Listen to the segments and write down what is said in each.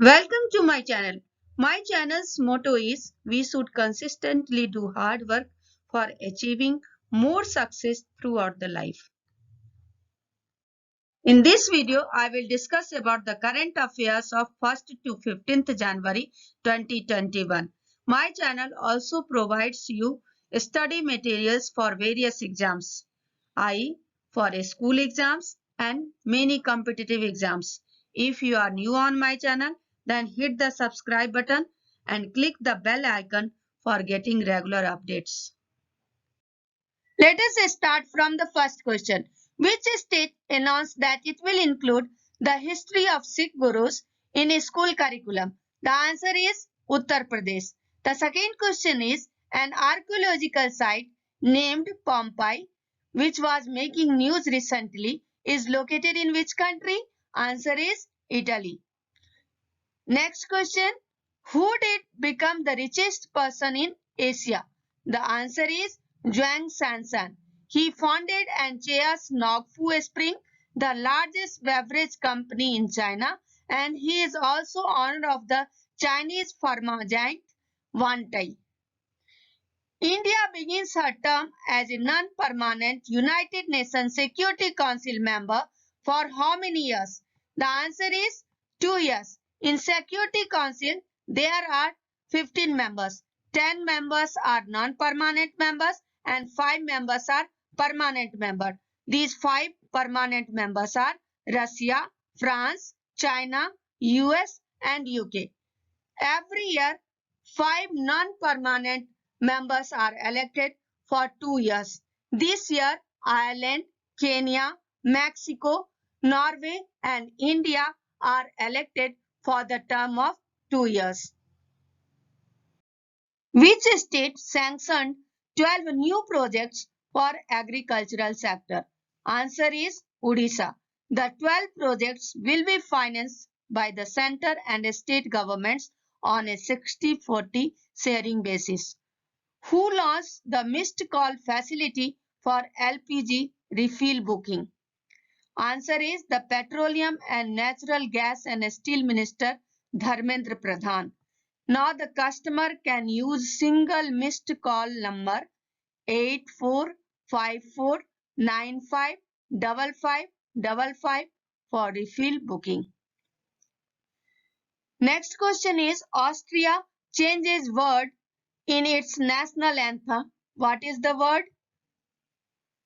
Welcome to my channel. My channel's motto is we should consistently do hard work for achieving more success throughout the life. In this video, I will discuss about the current affairs of 1st to 15th January 2021. My channel also provides you study materials for various exams, i.e. for school exams and many competitive exams. If you are new on my channel, then hit the subscribe button and click the bell icon for getting regular updates. Let us start from the first question. Which state announced that it will include the history of Sikh gurus in a school curriculum? The answer is Uttar Pradesh. The second question is an archaeological site named Pompeii, which was making news recently, is located in which country? Answer is Italy. Next question. Who did become the richest person in Asia? The answer is Zhuang Sansan. He founded and chairs Nogfu Spring, the largest beverage company in China, and he is also owner of the Chinese pharma giant Wantai. India begins her term as a non-permanent United Nations Security Council member for how many years? The answer is 2 years. In Security Council, there are 15 members. 10 members are non-permanent members and 5 members are permanent members. These 5 permanent members are Russia, France, China, US and UK. Every year, 5 non-permanent members are elected for 2 years. This year, Ireland, Kenya, Mexico, Norway and India are elected for the term of 2 years. Which state sanctioned 12 new projects for agricultural sector? Answer is Odisha. The 12 projects will be financed by the center and state governments on a 60-40 sharing basis. Who launched the missed call facility for LPG refill booking? Answer is the Petroleum and Natural Gas and Steel Minister Dharmendra Pradhan. Now the customer can use single missed call number 8454955555 for refill booking. Next question is Austria changes word in its national anthem. What is the word?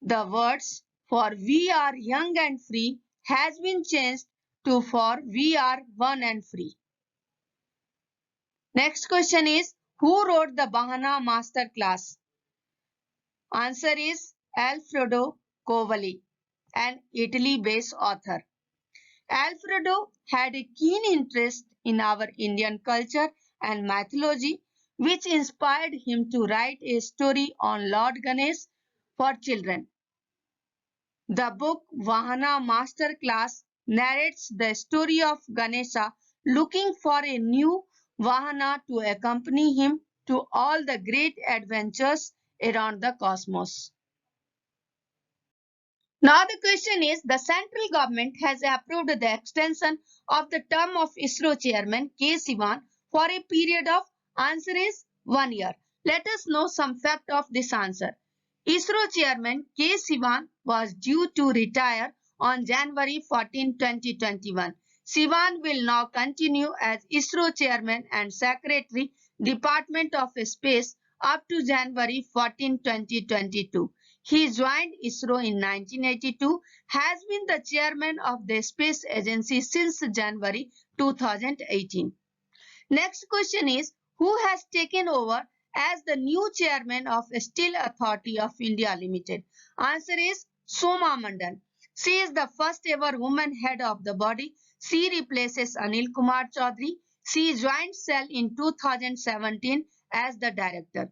The words for we are young and free has been changed to for we are one and free. Next question is who wrote the Bahana Master Class? Answer is Alfredo Covelli, an Italy-based author. Alfredo had a keen interest in our Indian culture and mythology, which inspired him to write a story on Lord Ganesh for children. The book Vahana Master Class narrates the story of Ganesha looking for a new Vahana to accompany him to all the great adventures around the cosmos. Now the question is, the central government has approved the extension of the term of ISRO chairman K. Sivan for a period of, answer is 1 year. Let us know some fact of this answer. ISRO chairman K. Sivan was due to retire on January 14, 2021. Sivan will now continue as ISRO chairman and secretary, Department of Space up to January 14, 2022. He joined ISRO in 1982, has been the chairman of the space agency since January 2018. Next question is, who has taken over as the new chairman of Steel Authority of India Limited? Answer is Soma Mandal. She is the first ever woman head of the body. She replaces Anil Kumar Chaudhary. She joined SEL in 2017 as the director.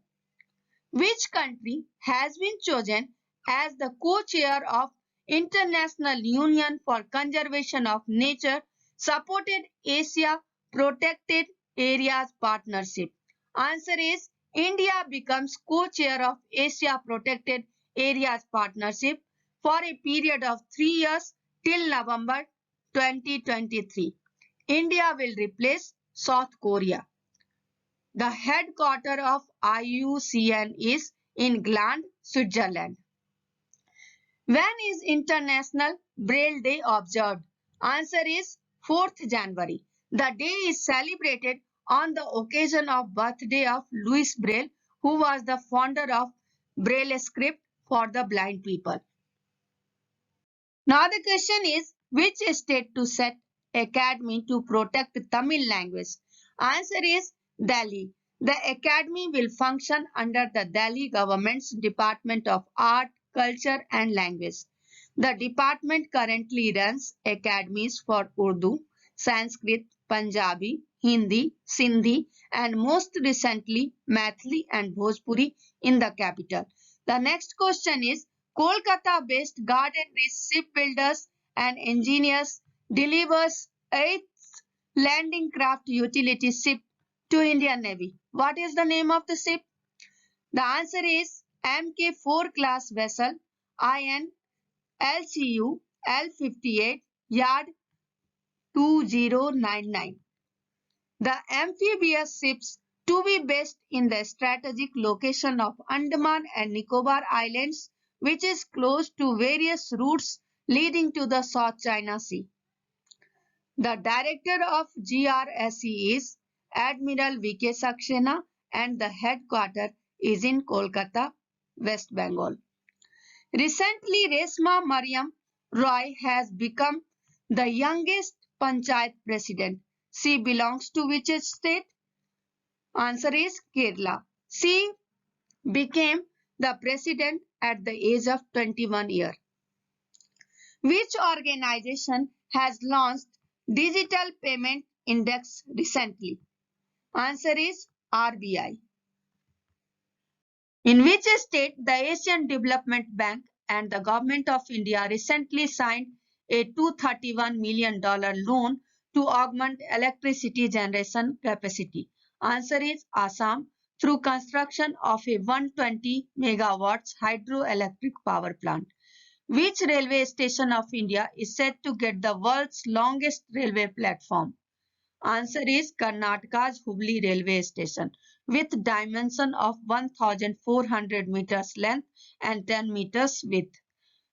Which country has been chosen as the co-chair of International Union for Conservation of Nature Supported Asia Protected Areas Partnership? Answer is India becomes co-chair of Asia Protected Areas Partnership for a period of 3 years till November 2023. India will replace South Korea. The headquarters of IUCN is in Gland, Switzerland. When is International Braille Day observed? Answer is 4th January. The day is celebrated on the occasion of birthday of Louis Braille, who was the founder of Braille script for the blind people. Now the question is, which state to set academy to protect Tamil language? Answer is Delhi. The academy will function under the Delhi government's Department of Art, Culture and Language. The department currently runs academies for Urdu, Sanskrit, Punjabi, Hindi, Sindhi and most recently Maithili and Bhojpuri in the capital. The next question is, Kolkata-based Garden-Rich Shipbuilders and Engineers delivers 8th landing craft utility ship to Indian Navy. What is the name of the ship? The answer is Mk4 class vessel IN LCU L58 yard 2099. The amphibious ships to be based in the strategic location of Andaman and Nicobar Islands, which is close to various routes leading to the South China Sea. The director of GRSE is Admiral V.K. Saxena and the headquarters is in Kolkata, West Bengal. Recently, Resma Mariam Roy has become the youngest Panchayat president. She belongs to which state? Answer is Kerala. She became the president at the age of 21 years. Which organization has launched Digital Payment Index recently? Answer is RBI. In which state the Asian Development Bank and the Government of India recently signed a $231 million loan to augment electricity generation capacity? Answer is Assam through construction of a 120 megawatts hydroelectric power plant. Which railway station of India is said to get the world's longest railway platform? Answer is Karnataka's Hubli railway station with dimension of 1400 meters length and 10 meters width.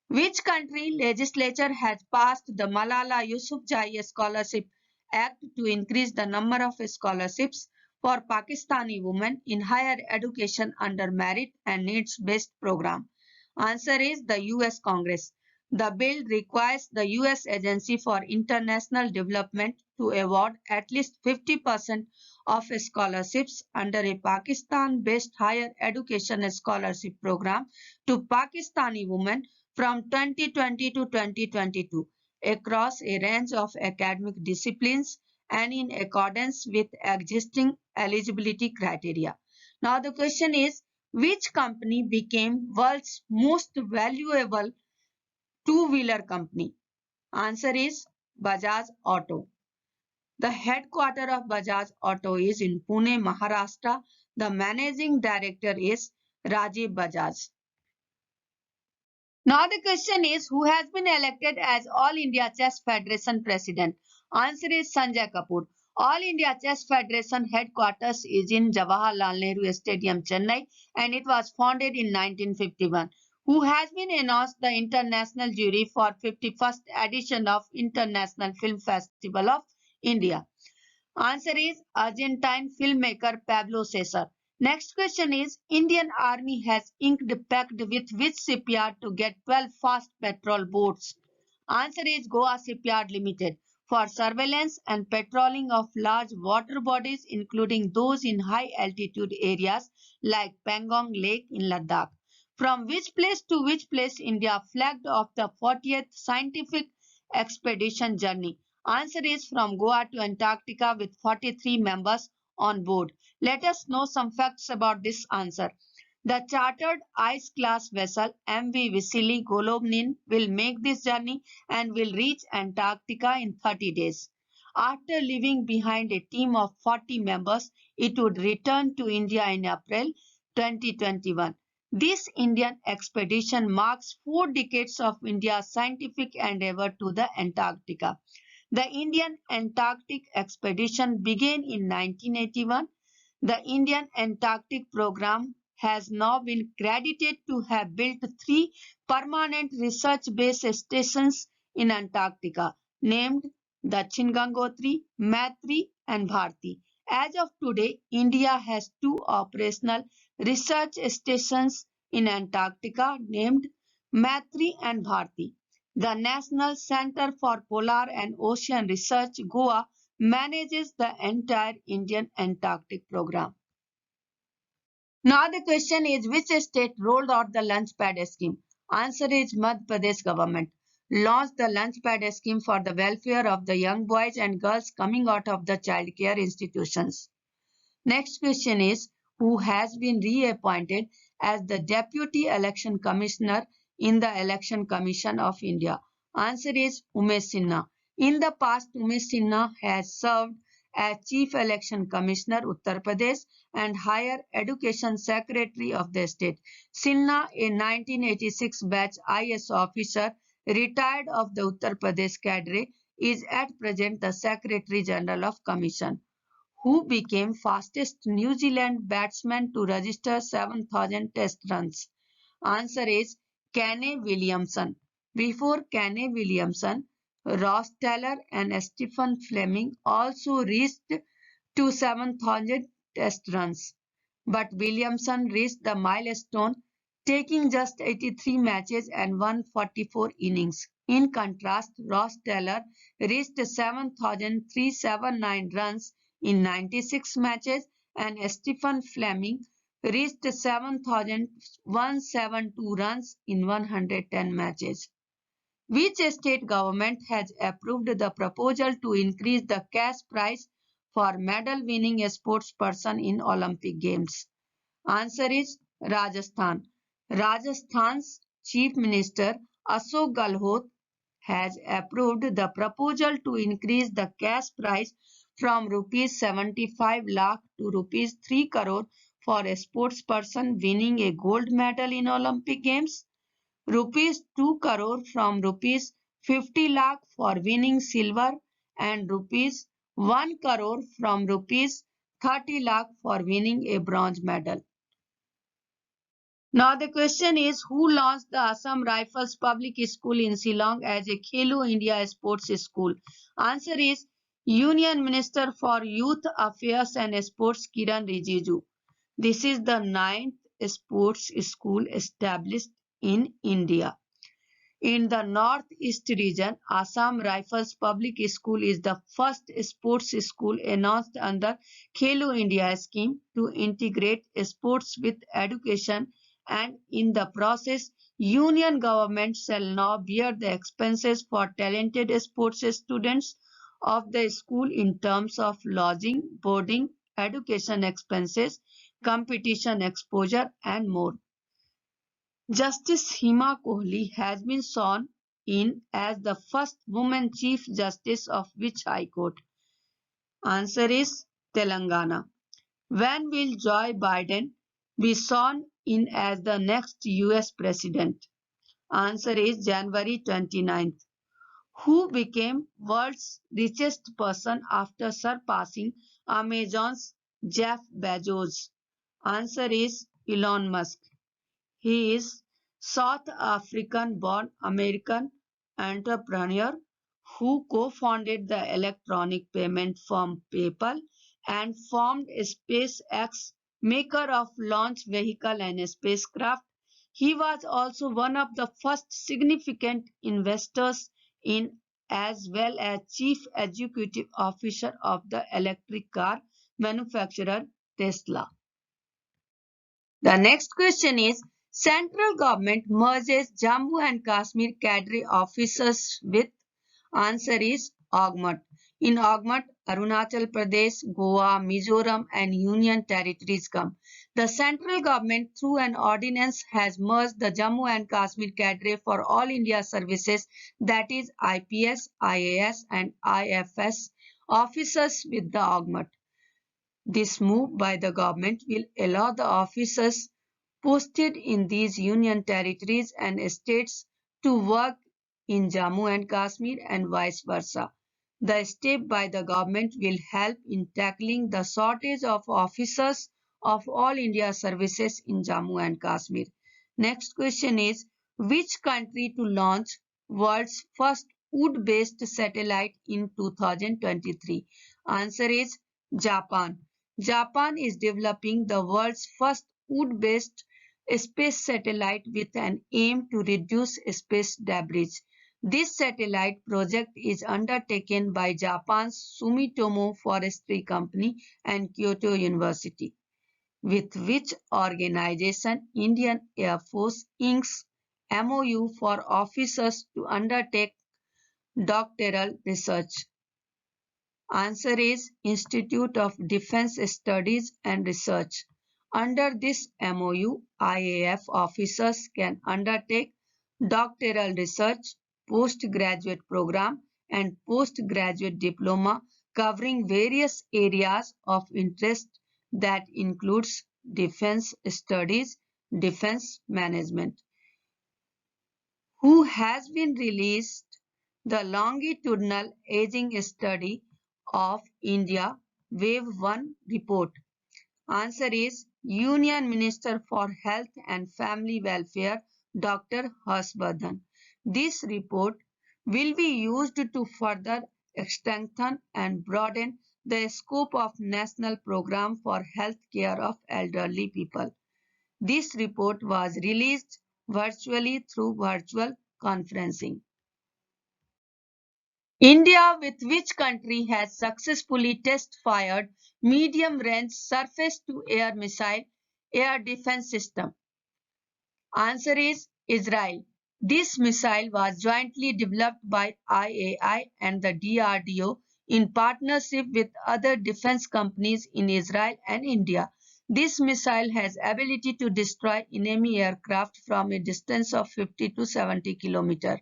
Which country legislature has passed the Malala Yousafzai Scholarship Act to increase the number of scholarships for Pakistani women in higher education under merit and needs-based program? Answer is the US Congress. The bill requires the US Agency for International Development to award at least 50% of scholarships under a Pakistan-based higher education scholarship program to Pakistani women from 2020 to 2022 across a range of academic disciplines and in accordance with existing eligibility criteria. Now the question is, which company became world's most valuable two-wheeler company? Answer is Bajaj Auto. The headquarters of Bajaj Auto is in Pune, Maharashtra. The managing director is Rajiv Bajaj. Now the question is, who has been elected as All India Chess Federation President? Answer is Sanjay Kapoor. All India Chess Federation headquarters is in Jawaharlal Nehru Stadium, Chennai, and it was founded in 1951. Who has been announced the international jury for 51st edition of International Film Festival of India? Answer is Argentine filmmaker Pablo Cesar. Next question is, Indian Army has inked pact with which shipyard to get 12 fast patrol boats? Answer is Goa Shipyard Limited for surveillance and patrolling of large water bodies including those in high altitude areas like Pangong Lake in Ladakh. From which place to which place India flagged off the 40th scientific expedition journey? Answer is from Goa to Antarctica with 43 members on board. Let us know some facts about this answer. The chartered ice class vessel MV Vasily Golovnin will make this journey and will reach Antarctica in 30 days. After leaving behind a team of 40 members, it would return to India in April 2021. This Indian expedition marks 4 decades of India's scientific endeavor to the Antarctica. The Indian Antarctic Expedition began in 1981. The Indian Antarctic Program has now been credited to have built 3 permanent research base stations in Antarctica, named Dachin Gangotri, Maitri, and Bharti. As of today, India has 2 operational research stations in Antarctica named Maitri and Bharti. The National Center for Polar and Ocean Research, Goa, manages the entire Indian Antarctic program. Now the question is, which state rolled out the Lunchpad scheme? Answer is Madhya Pradesh government launched the Lunchpad scheme for the welfare of the young boys and girls coming out of the child care institutions. Next question is, who has been reappointed as the Deputy Election Commissioner in the Election Commission of India? Answer is Umesh Sinha. In the past, Umesh Sinha has served as Chief Election Commissioner Uttar Pradesh and Higher Education Secretary of the state. Sinha, a 1986 batch IS officer, retired of the Uttar Pradesh cadre, is at present the Secretary General of Commission. Who became fastest New Zealand batsman to register 7,000 test runs? Answer is Kane Williamson. Before Kane Williamson, Ross Taylor and Stephen Fleming also reached to 7,000 test runs. But Williamson reached the milestone taking just 83 matches and 144 innings. In contrast, Ross Taylor reached 7,379 runs in 96 matches and Stephen Fleming reached 7,172 runs in 110 matches. Which state government has approved the proposal to increase the cash prize for medal-winning sportsperson in Olympic Games? Answer is Rajasthan. Rajasthan's Chief Minister Ashok Gehlot has approved the proposal to increase the cash prize from rupees 75 lakh to rupees 3 crore for a sportsperson winning a gold medal in Olympic Games, rupees 2 crore from rupees 50 lakh for winning silver, and rupees 1 crore from rupees 30 lakh for winning a bronze medal. Now the question is, who launched the Assam Rifles Public School in Shillong as a Khelo India Sports School? Answer is Union Minister for Youth Affairs and Sports Kiran Rijiju. This is the 9th sports school established in India. In the Northeast region, Assam Rifles Public School is the first sports school announced under Khelo India scheme to integrate sports with education, and in the process, Union government shall now bear the expenses for talented sports students of the school in terms of lodging, boarding, education expenses, competition exposure, and more. Justice Hima Kohli has been sworn in as the first woman Chief Justice of which High Court? Answer is Telangana. When will Joe Biden be sworn in as the next US President? Answer is January 29th. Who became world's richest person after surpassing Amazon's Jeff Bezos? Answer is Elon Musk. He is South African-born American entrepreneur who co-founded the electronic payment firm PayPal and formed SpaceX, maker of launch vehicle and spacecraft. He was also one of the first significant investors in as well as chief executive officer of the electric car manufacturer Tesla. The next question is, central government merges Jammu and Kashmir cadre officers with? Answer is Augmat. In Augmat, Arunachal Pradesh, Goa, Mizoram and Union Territories come. The central government through an ordinance has merged the Jammu and Kashmir cadre for all India services, that is IPS, IAS and IFS officers with the Augmat. This move by the government will allow the officers posted in these union territories and states to work in Jammu and Kashmir and vice versa. The step by the government will help in tackling the shortage of officers of all India services in Jammu and Kashmir. Next question is, which country to launch world's first wood-based satellite in 2023? Answer is Japan. Japan is developing the world's first wood-based space satellite with an aim to reduce space debris. This satellite project is undertaken by Japan's Sumitomo Forestry Company and Kyoto University, with which organization Indian Air Force inks MOU for officers to undertake doctoral research. Answer is Institute of Defense Studies and Research. Under this MOU, IAF officers can undertake doctoral research, postgraduate program, and postgraduate diploma covering various areas of interest that includes defense studies, defense management. Who has been released the longitudinal aging study of India Wave 1 report? Answer is Union Minister for Health and Family Welfare Dr. Harshvardhan. This report will be used to further strengthen and broaden the scope of National Program for Health Care of Elderly People. This report was released virtually through virtual conferencing. India, with which country has successfully test-fired medium-range surface-to-air missile air defense system? Answer is Israel. This missile was jointly developed by IAI and the DRDO in partnership with other defense companies in Israel and India. This missile has ability to destroy enemy aircraft from a distance of 50 to 70 km.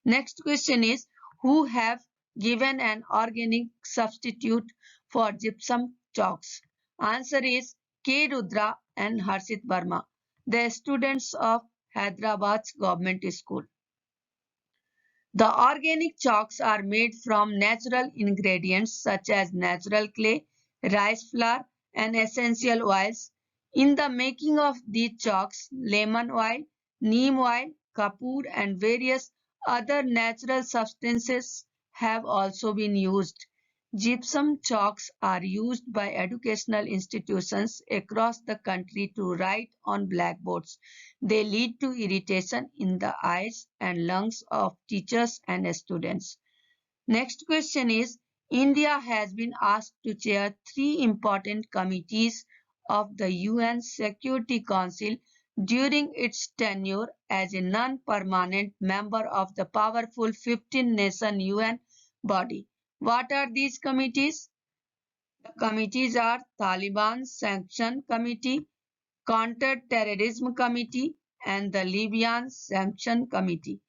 Next question is, who have given an organic substitute for gypsum chalks? Answer is K. Rudra and Harshit Verma, the students of Hyderabad's government school. The organic chalks are made from natural ingredients such as natural clay, rice flour, and essential oils. In the making of these chalks, lemon oil, neem oil, kapoor, and various other natural substances have also been used. Gypsum chalks are used by educational institutions across the country to write on blackboards. They lead to irritation in the eyes and lungs of teachers and students. Next question is, India has been asked to chair three important committees of the UN Security Council during its tenure as a non-permanent member of the powerful 15-nation UN body. What are these committees? The committees are Taliban Sanction Committee, Counter-Terrorism Committee, and the Libyan Sanction Committee.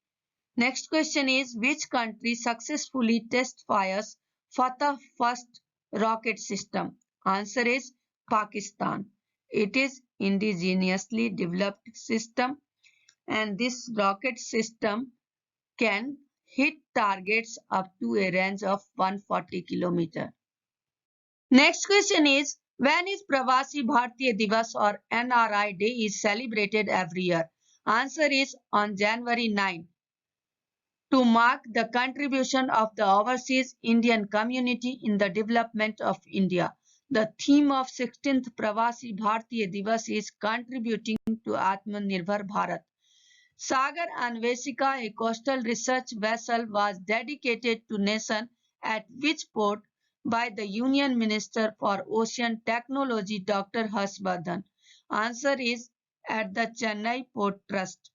Next question is, which country successfully test fires Fateh first rocket system? Answer is Pakistan. It is indigenously developed system, and this rocket system can hit targets up to a range of 140 km. Next question is, when is Pravasi Bharatiya Divas or NRI Day is celebrated every year? Answer is on January 9 to mark the contribution of the overseas Indian community in the development of India. The theme of 16th Pravasi Bharatiya Divas is contributing to Atmanirbhar Bharat. Sagar Anveshika, a coastal research vessel, was dedicated to nation at which port by the Union Minister for Ocean Technology Dr. Harshvardhan? Answer is at the Chennai Port Trust.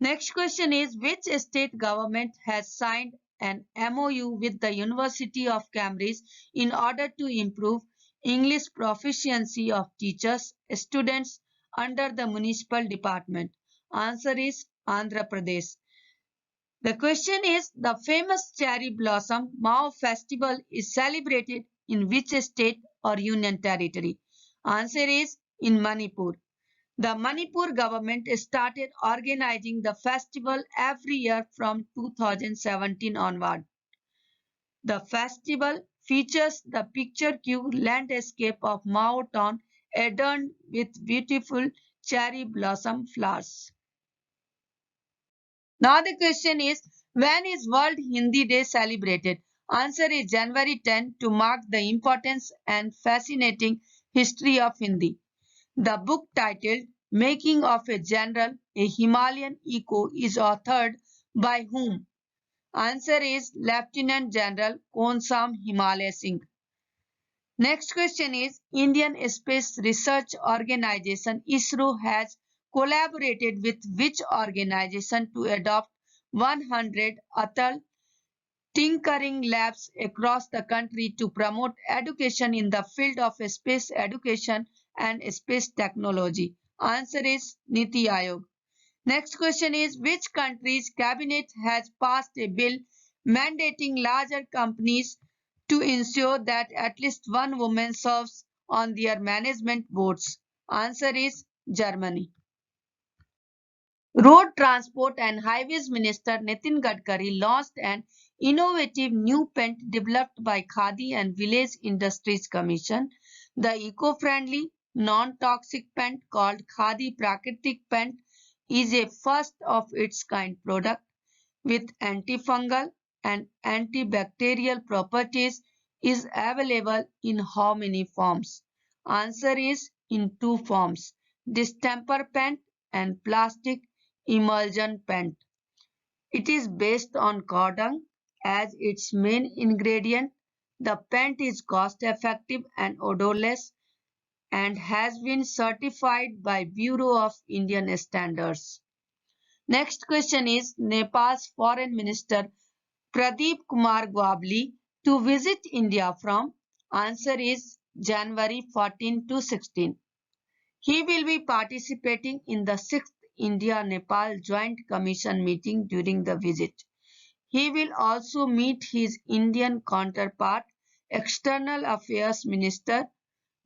Next question is, which state government has signed an MOU with the University of Cambridge in order to improve English proficiency of teachers, students under the municipal department? Answer is Andhra Pradesh. The question is, the famous cherry blossom Mao festival is celebrated in which state or union territory? Answer is in Manipur. The Manipur government started organizing the festival every year from 2017 onward. The festival features the picturesque landscape of Mao Town adorned with beautiful cherry blossom flowers. Now the question is, when is World Hindi Day celebrated? Answer is January 10 to mark the importance and fascinating history of Hindi. The book titled Making of a General, a Himalayan Echo is authored by whom? Answer is Lieutenant General Konsam Himalaya Singh. Next question is Indian Space Research Organization ISRO has collaborated with which organization to adopt 100 Atal tinkering labs across the country to promote education in the field of space education and space technology? Answer is Niti Aayog. Next question is which country's cabinet has passed a bill mandating larger companies to ensure that at least one woman serves on their management boards? Answer is Germany. Road Transport and Highways Minister Nitin Gadkari launched an innovative new paint developed by Khadi and Village Industries Commission. The eco-friendly, non-toxic paint called Khadi Prakritik Paint is a first of its kind product with antifungal and antibacterial properties. Is available in how many forms? Answer is in two forms: distemper paint and plastic emulsion paint. It is based on cow dung as its main ingredient. The paint is cost effective and odorless and has been certified by Bureau of Indian Standards. Next question is Nepal's Foreign Minister Pradeep Kumar Gwabli to visit India from? Answer is January 14 to 16. He will be participating in the 6th India-Nepal Joint Commission meeting during the visit. He will also meet his Indian counterpart, External Affairs Minister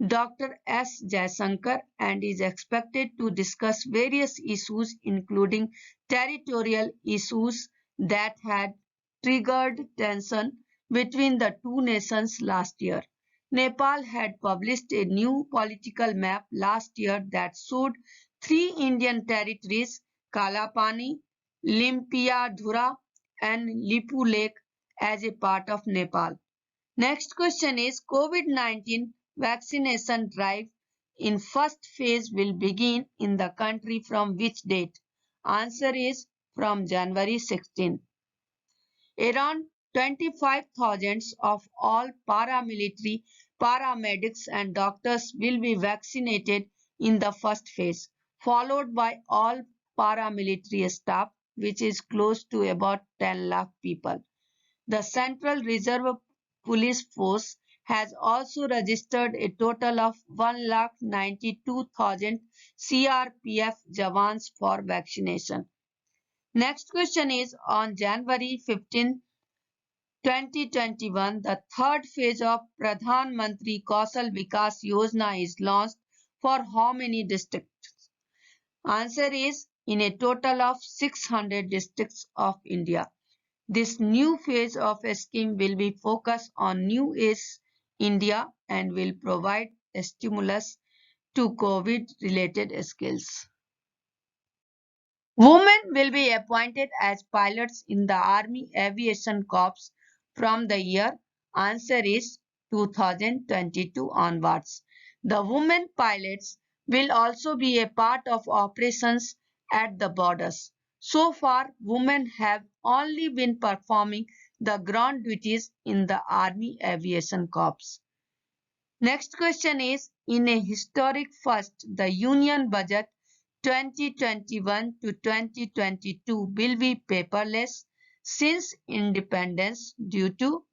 Dr. S. Jaishankar, and is expected to discuss various issues including territorial issues that had triggered tension between the two nations last year. Nepal had published a new political map last year that showed three Indian territories, Kalapani, Limpiadhura, and Lipu Lake, as a part of Nepal. Next question is COVID-19 vaccination drive in first phase will begin in the country from which date? Answer is from January 16. Around 25,000 of all paramilitary, paramedics and doctors will be vaccinated in the first phase, followed by all paramilitary staff, which is close to about 10 lakh people. The Central Reserve Police Force has also registered a total of 1,92,000 CRPF Jawans for vaccination. Next question is on January 15, 2021, the third phase of Pradhan Mantri Kausal Vikas Yojana is launched for how many districts? Answer is in a total of 600 districts of India. This new phase of a scheme will be focused on New Age India and will provide a stimulus to COVID-related skills. Women will be appointed as pilots in the Army Aviation Corps from the year. Answer is 2022 onwards. The women pilots will also be a part of operations at the borders. So far, women have only been performing the ground duties in the Army Aviation Corps. Next question is, in a historic first, the Union Budget 2021 to 2022 will be paperless since independence due to?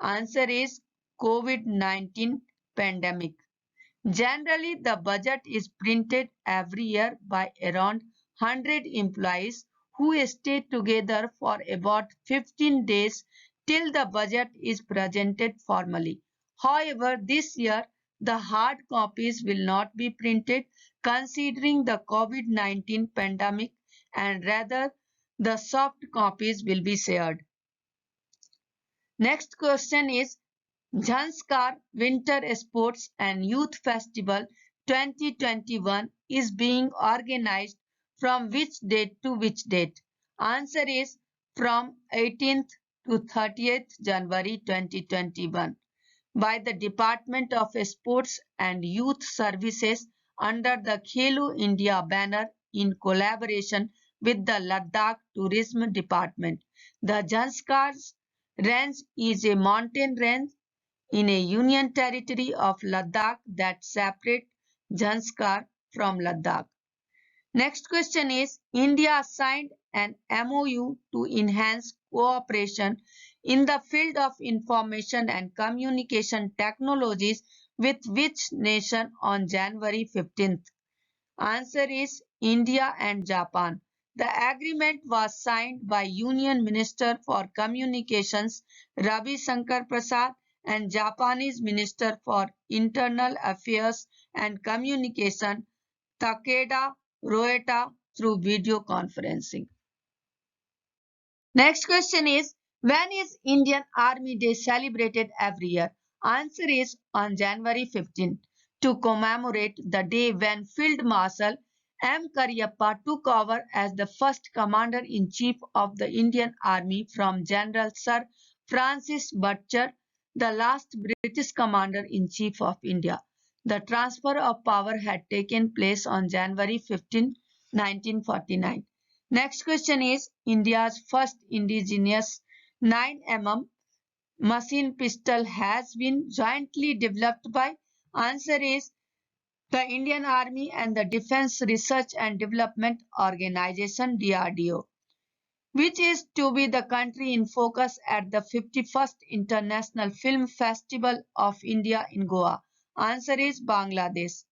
Answer is COVID-19 pandemic. Generally, the budget is printed every year by around 100 employees who stay together for about 15 days till the budget is presented formally. However, this year, the hard copies will not be printed considering the COVID-19 pandemic and rather the soft copies will be shared. Next question is Zanskar Winter Sports and Youth Festival 2021 is being organized from which date to which date? Answer is from 18th to 30th January 2021 by the Department of Sports and Youth Services under the Khelo India banner in collaboration with the Ladakh Tourism Department. The Zanskar Range is a mountain range in a union territory of Ladakh that separate Zanskar from Ladakh. Next question is India signed an MOU to enhance cooperation in the field of information and communication technologies with which nation on January 15th? Answer is India and Japan. The agreement was signed by Union Minister for Communications Ravi Shankar Prasad and Japanese Minister for Internal Affairs and Communication Takeda Roeta through video conferencing. Next question is when is Indian Army Day celebrated every year? Answer is on January 15th to commemorate the day when Field Marshal M. Cariappa took over as the first Commander-in-Chief of the Indian Army from General Sir Francis Butcher, the last British Commander-in-Chief of India. The transfer of power had taken place on January 15, 1949. Next question is India's first indigenous 9mm machine pistol has been jointly developed by? Answer is the Indian Army and the Defense Research and Development Organization DRDO, which is to be the country in focus at the 51st International Film Festival of India in Goa. Answer is Bangladesh.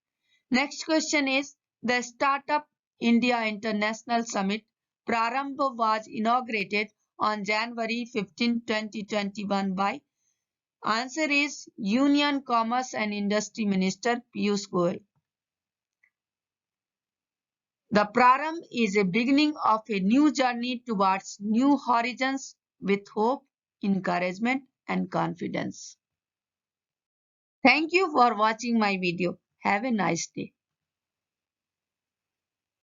Next question is the Startup India International Summit Prarambh was inaugurated on January 15, 2021 by? Answer is Union Commerce and Industry Minister Piyush Goyal. The Prarambh is a beginning of a new journey towards new horizons with hope, encouragement and confidence. Thank you for watching my video. Have a nice day.